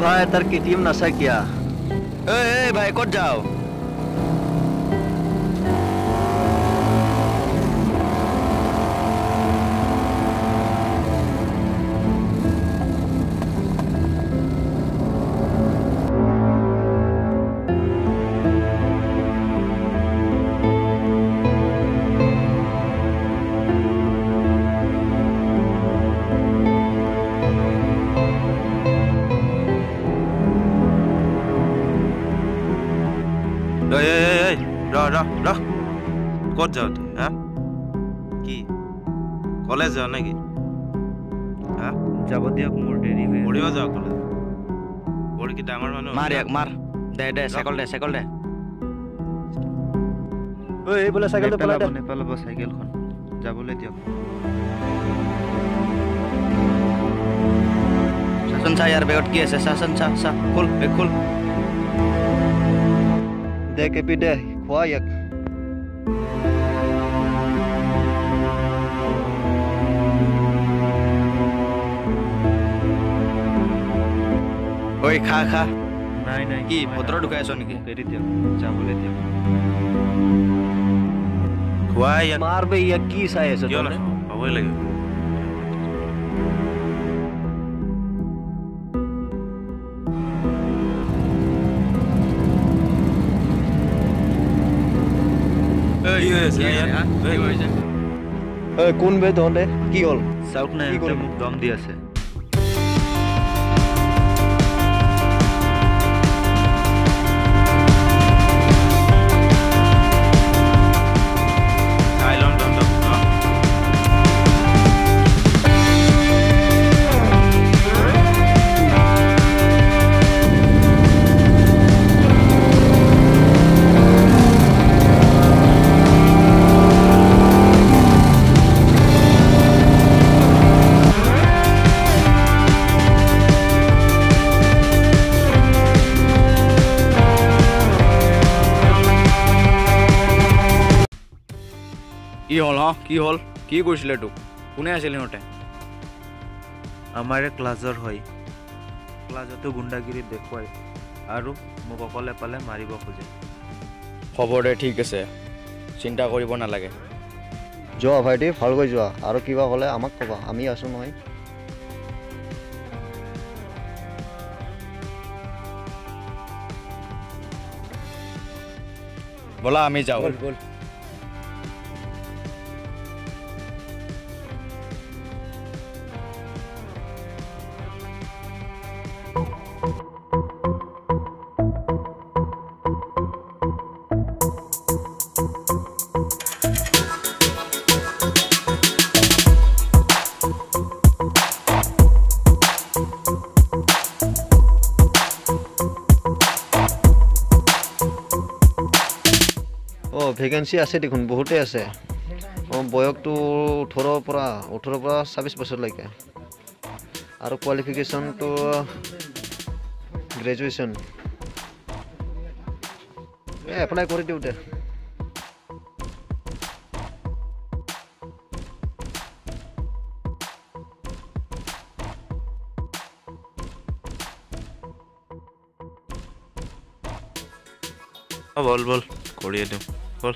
ভাই তার কেটিএম নাচাই কিয়া এই ভাই কত যাও কত যাও তুই হ্যাঁ কি কলেজ যাও নাকি হ্যাঁ যাব দিয়ক মোৰ দেৰি হৈ পঢ়িব যাও কলেজ পঢ়ি কি ডাঙৰ মানুহ মার এক মার দে সাইকেল দে ঐ এই বলে সাইকেলটো পেলাই দে নেপালব সাইকেলখন যাবলৈ দিয়ক শাসন চা ইয়ার বেগত কি আছে শাসন চা খুল বেগ খুল দে কেপি দে খোৱা ইয়াক ওই খা নাই কি পত্ৰ ঢুকাই আছ নেকি এৰি দিয়ক যাবলৈ দিয়ক খোৱা ইয়াত মারবে ইয়াক কি চাই আছে কিয় না হ'বই লাগিব কোন বে তহঁতে কি হ'ল চাউক নাই মোক দম দি আছে কি হল কি কৰিছিলে তোক কোনে আছিল সিহঁতে আমাৰে ক্লাছৰ হয় ক্লাছতো গুণ্ডাগিৰি দেখুৱাই আৰু মোক অকলে পালে মাৰিব খোজে খবৰ দে ঠিক আছে চিন্তা কৰিব নালাগে যোৱা ভাইটি ভালকৈ যোৱা আৰু কিবা হ'লে আমাক ক'বা আমি আছো নহয় বলা আমি যাওঁ বল ভেকেন্সি আছে দেখোন বহুতে আছে বয়সটো 18 পৰা 26 বছৰলৈকে আৰু কোৱালিফিকেশ্যনটো গ্ৰেজুৱেশ্যন এপ্লাই কৰি দিওঁ দে বল কৰিয়ে দিওঁ বল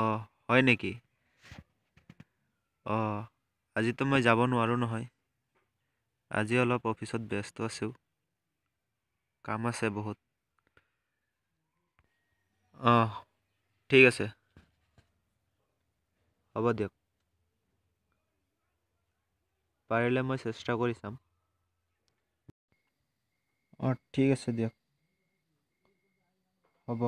অঁ হয় নেকি অঁ আজিতো মই যাব নোৱাৰোঁ নহয় আজি অলপ অফিচত ব্যস্ত আছোঁ কাম আছে বহুত অঁ ঠিক আছে হ'ব দিয়ক পাৰিলে মই চেষ্টা কৰি চাম অঁ ঠিক আছে দিয়ক হ'ব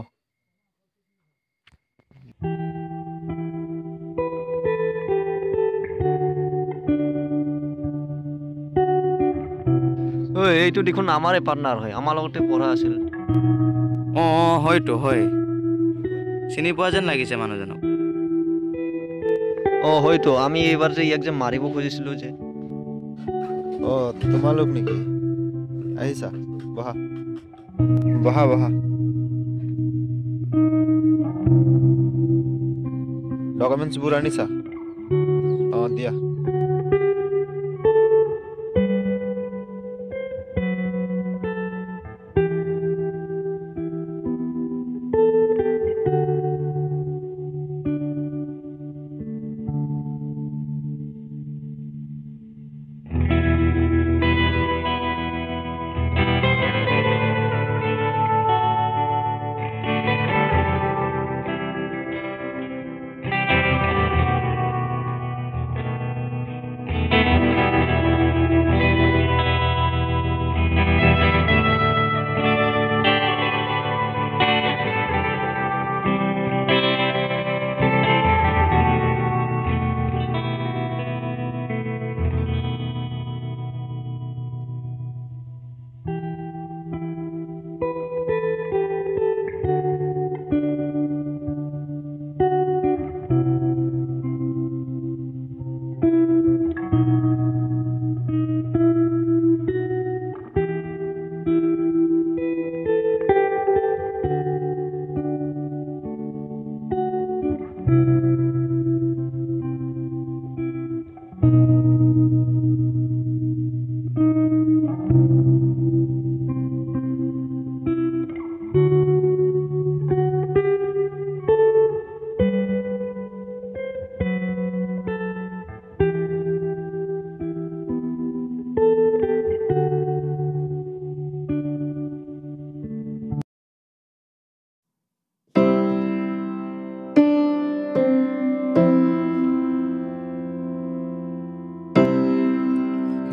ঐ এইটো দেখোন আমাৰে পাৰ্টনাৰ হয় আমাৰ লগতে পঢ়া আছিল অঁ হয়তো হয় চিনি পোৱা যেন লাগিছে মানুহজনক অঁ হয়তো আমি এইবাৰ যে ইয়াক যে মাৰিব খুজিছিলোঁ যে অঁ তোমালোক নেকি আহিছা বহা বহা বহা ডকুমেণ্টছবোৰ আনিছা অঁ দিয়া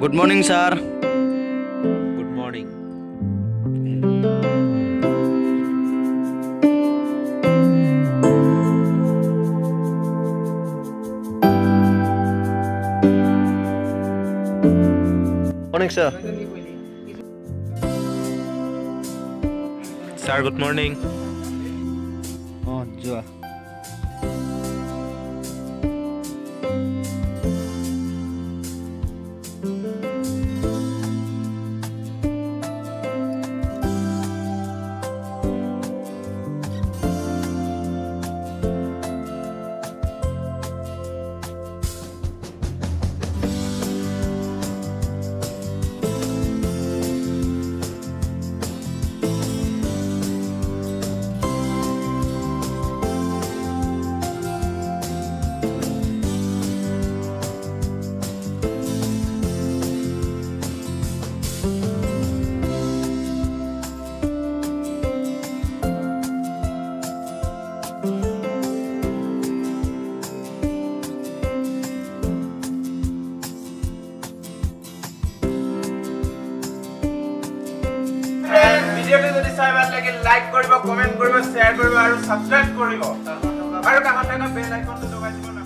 good morning sir good morning morning sir sir good morning অঁ যোৱা ভিডিঅ'টো যদি চাই ভাল লাগে লাইক কৰিব কমেণ্ট কৰিব শ্বেয়াৰ কৰিব আৰু ছাবস্ক্ৰাইব কৰিব আৰু কাষত থকা বেল আইকনটো দবাই দিব